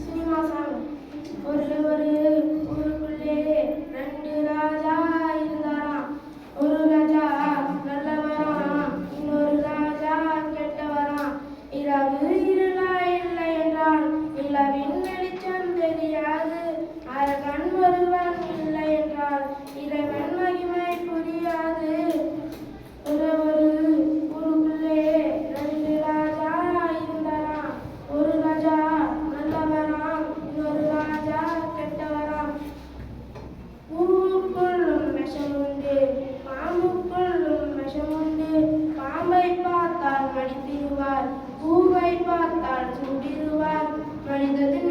Cinema song. ஒரு ஊருக்குள்ளே ரெண்டு ராஜா இருந்தாராம். ஒரு ராஜா நல்லவராம், இன்னொரு ராஜா கெட்டவராம். இரவு இருளா இல்லை என்றால் நிலவின் வெளிச்சம் தெரியாது. அரகன் ஒருவன் இல்லை என்றால் இறைவன் மகிமை புரியாது. ஒரு ஊருக்குள்ளே ரெண்டு ராஜா இருந்தாராம். ஒரு ராஜா நல்லவராம், இன்னொரு ராஜா கெட்டவராம். பூவுக்குள்ளும் விஷமுண்டு, பாம்புக்குள்ளும் விஷமுண்டு. பாம்பை பார்த்தால் மடித்திடுவார், பூவை பார்த்தால் சூடிடுவார். மனிதத்தின்